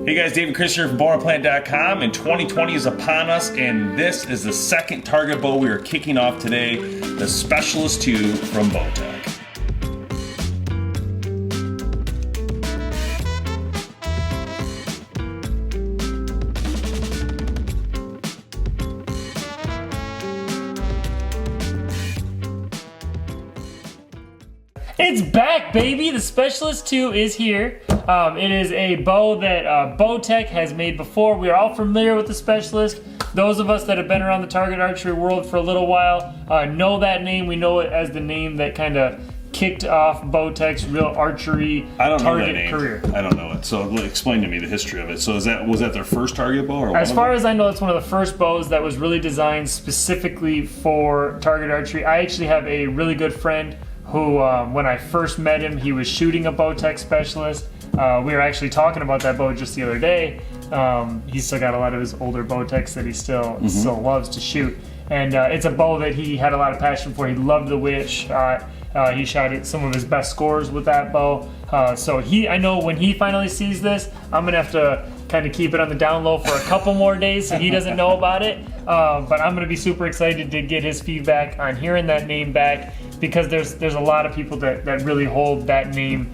Hey guys, David Chris here from BowHunterPlanet.com, and 2020 is upon us, and this is the second target bow we are kicking off today, the Specialist 2 from Bowtech. It's back, baby! The Specialist 2 is here. It is a bow that Bowtech has made before. We are all familiar with the Specialist. Those of us that have been around the target archery world for a little while know that name. We know it as the name that kind of kicked off Bowtech's real archery target career. I don't know it. So explain to me the history of it. So was that their first target bow? Or as far as I know, it's one of the first bows that was really designed specifically for target archery. I actually have a really good friend who, when I first met him, he was shooting a Bowtech Specialist. We were actually talking about that bow just the other day. He's still got a lot of his older Bowtechs that he still loves to shoot. And it's a bow that he had a lot of passion for. He loved the way it shot. He shot some of his best scores with that bow. So I know when he finally sees this, I'm going to have to kind of keep it on the down low for a couple more days so he doesn't know about it. But I'm going to be super excited to get his feedback on hearing that name back, because there's a lot of people that really hold that name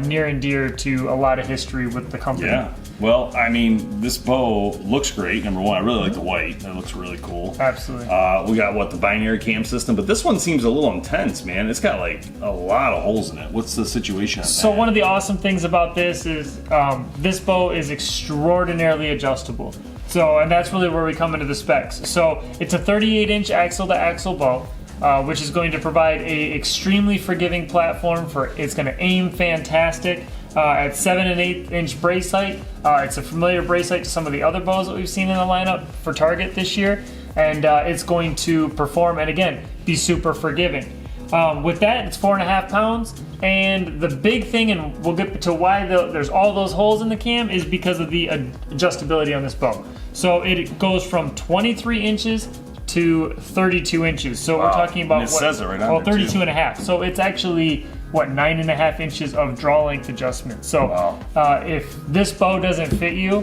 near and dear to a lot of history with the company. Yeah. Well, I mean, this bow looks great. Number one, I really like the white. That looks really cool. Absolutely. We got, the binary cam system, but this one seems a little intense, man. It's got, like, a lot of holes in it. What's the situation on that? So one of the awesome things about this is this bow is extraordinarily adjustable. So, and that's really where we come into the specs. So it's a 38-inch axle-to-axle bow, which is going to provide a extremely forgiving platform it's going to aim fantastic. At 7 1/8 inch brace height. It's a familiar brace height to some of the other bows that we've seen in the lineup for target this year, and it's going to perform and again be super forgiving. With that, it's 4.5 pounds, and the big thing, and we'll get to why there's all those holes in the cam, is because of the adjustability on this bow. So it goes from 23 inches to 32 inches. So we're talking about it says it right on there, 32 and a half. So it's actually 9.5 inches of draw length adjustment. So if this bow doesn't fit you,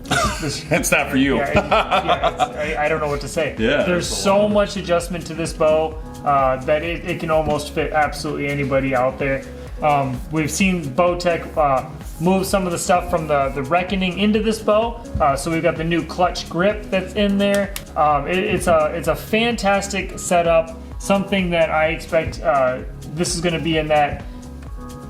it's not for you. I don't know what to say. Yeah, there's so much adjustment to this bow that it can almost fit absolutely anybody out there. We've seen Bowtech move some of the stuff from the Reckoning into this bow. So we've got the new clutch grip that's in there. It's a fantastic setup. Something that I expect this is going to be in that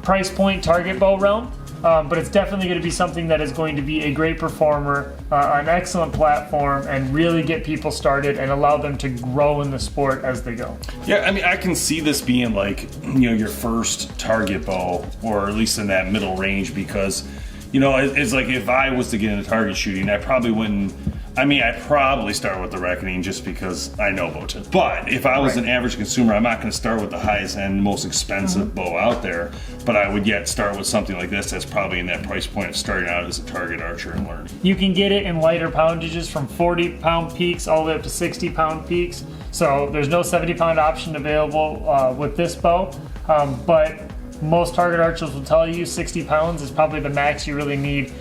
price point target bow realm, but it's definitely going to be something that is going to be a great performer, an excellent platform, and really get people started and allow them to grow in the sport as they go. Yeah, I mean, I can see this being like, your first target bow, or at least in that middle range, because, it's like if I was to get into target shooting, I probably wouldn't. I'd probably start with the Reckoning just because I know Bowtech. But if I was an average consumer, I'm not going to start with the highest end, most expensive bow out there. But I would yet start with something like this that's probably in that price point of starting out as a target archer and learning. You can get it in lighter poundages from 40-pound peaks all the way up to 60-pound peaks. So there's no 70-pound option available with this bow. But most target archers will tell you 60 pounds is probably the max you really need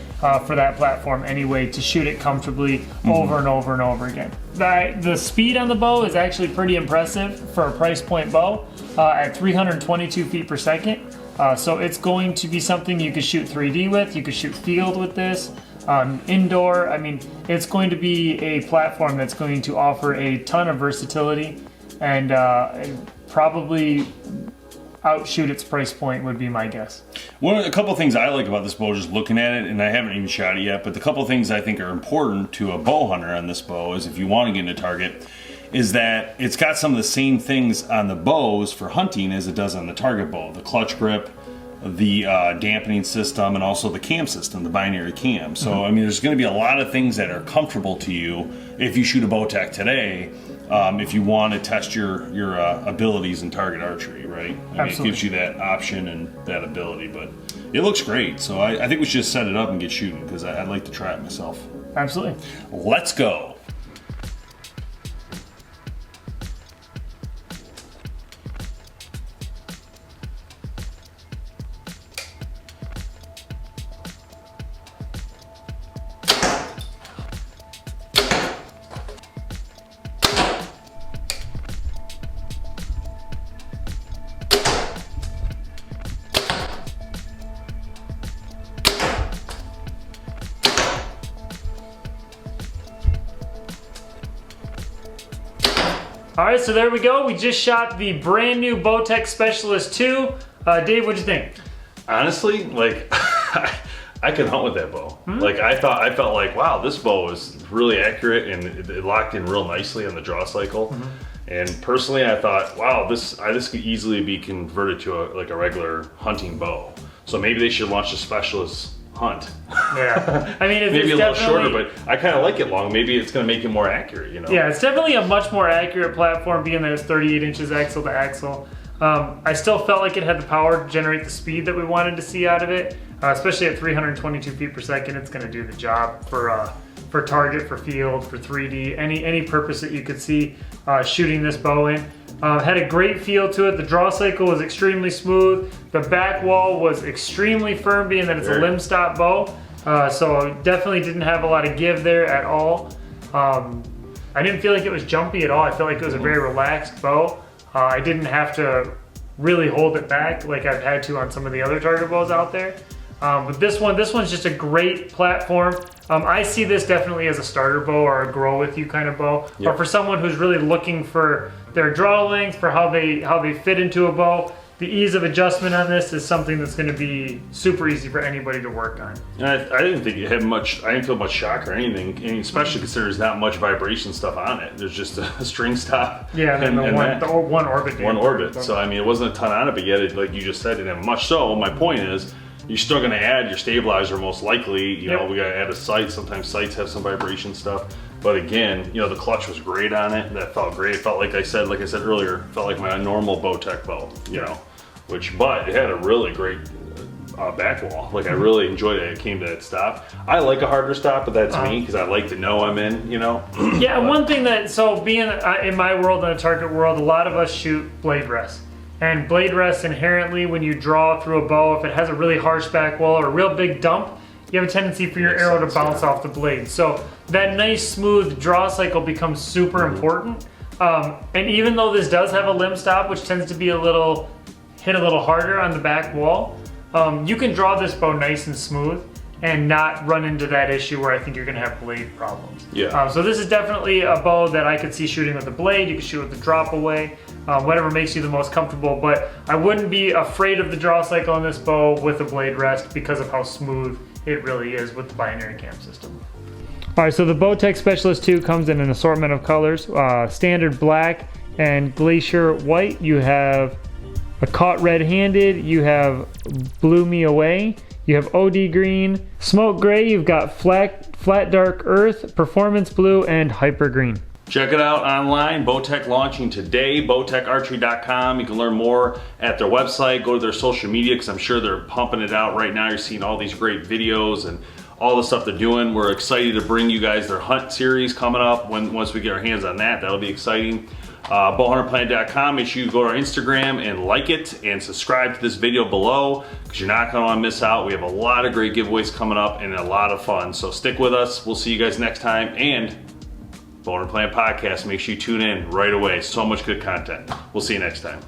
for that platform anyway, to shoot it comfortably over and over and over again. The speed on the bow is actually pretty impressive for a price point bow at 322 feet per second. So it's going to be something you could shoot 3D with, you could shoot field with this, indoor. It's going to be a platform that's going to offer a ton of versatility and probably outshoot its price point, would be my guess. A couple things I like about this bow, just looking at it, and I haven't even shot it yet, but the couple things I think are important to a bow hunter on this bow is, if you want to get into target, is that it's got some of the same things on the bows for hunting as it does on the target bow. The clutch grip, the dampening system, and also the cam system, the binary cam. So, there's going to be a lot of things that are comfortable to you if you shoot a Bowtech today, if you want to test your abilities in target archery, right? It gives you that option and that ability, but it looks great. So I think we should just set it up and get shooting, because I'd like to try it myself. Absolutely. Let's go. All right, so there we go. We just shot the brand new Bowtech Specialist 2. Dave, what'd you think? Honestly, like, I can hunt with that bow. Like, I felt like, wow, this bow is really accurate and it locked in real nicely on the draw cycle. And personally, I thought, wow, this could easily be converted to a regular hunting bow. So maybe they should launch a Specialist hunt. Yeah, I mean, maybe a little shorter, but I kind of like it long. Maybe it's going to make it more accurate, you know? Yeah, it's definitely a much more accurate platform, being that it's 38 inches axle to axle. I still felt like it had the power to generate the speed that we wanted to see out of it, especially at 322 feet per second. It's going to do the job for target, for field, for 3D, any purpose that you could see shooting this bow in. Had a great feel to it. The draw cycle was extremely smooth. The back wall was extremely firm, being that it's a limb stop bow. So definitely didn't have a lot of give there at all. I didn't feel like it was jumpy at all. I felt like it was a very relaxed bow. I didn't have to really hold it back like I've had to on some of the other target bows out there. But this one's just a great platform. I see this definitely as a starter bow or a grow with you kind of bow, or for someone who's really looking for their draw length, for how they fit into a bow. The ease of adjustment on this is something that's going to be super easy for anybody to work on. And I didn't think it had much. I didn't feel much shock or anything, and especially considering there's not much vibration stuff on it. There's just a string stop. Yeah, and then the one orbit. One orbit. So I mean, it wasn't a ton on it, but yet, like you just said, it didn't have much. So my point is, you're still going to add your stabilizer most likely. You know, we got to add a sight. Sometimes sights have some vibration stuff. But again, you know, the clutch was great on it. That felt great. It felt like I said earlier, felt like my normal Bowtech bow. You know. But it had a really great back wall. Like, I really enjoyed it. It came to that stop. I like a harder stop, but that's me, because I like to know I'm in, you know? Yeah, one thing that, so being in my world, in a target world, a lot of us shoot blade rests. And blade rests inherently, when you draw through a bow, if it has a really harsh back wall or a real big dump, you have a tendency for your arrow to bounce off the blade. So that nice smooth draw cycle becomes super important. And even though this does have a limb stop, which tends to be hit a little harder on the back wall, you can draw this bow nice and smooth and not run into that issue where I think you're gonna have blade problems. Yeah. So this is definitely a bow that I could see shooting with a blade. You can shoot with the drop away, whatever makes you the most comfortable, but I wouldn't be afraid of the draw cycle on this bow with a blade rest because of how smooth it really is with the binary cam system. All right, so the Bowtech Specialist 2 comes in an assortment of colors, standard black and glacier white. You have a caught red-handed, you have blew me away, you have OD green, smoke gray, you've got flat dark earth, performance blue, and hyper green. Check it out online. Bowtech launching today, bowtecharchery.com. You can learn more at their website. Go to their social media, because I'm sure they're pumping it out right now. You're seeing all these great videos and all the stuff they're doing. We're excited to bring you guys their hunt series coming up. Once we get our hands on that, that'll be exciting. BowHunterPlanet.com. Make sure you go to our Instagram and like it and subscribe to this video below, because you're not going to want to miss out. We have a lot of great giveaways coming up and a lot of fun. So stick with us. We'll see you guys next time. And BowHunterPlanet Podcast, make sure you tune in right away. So much good content. We'll see you next time.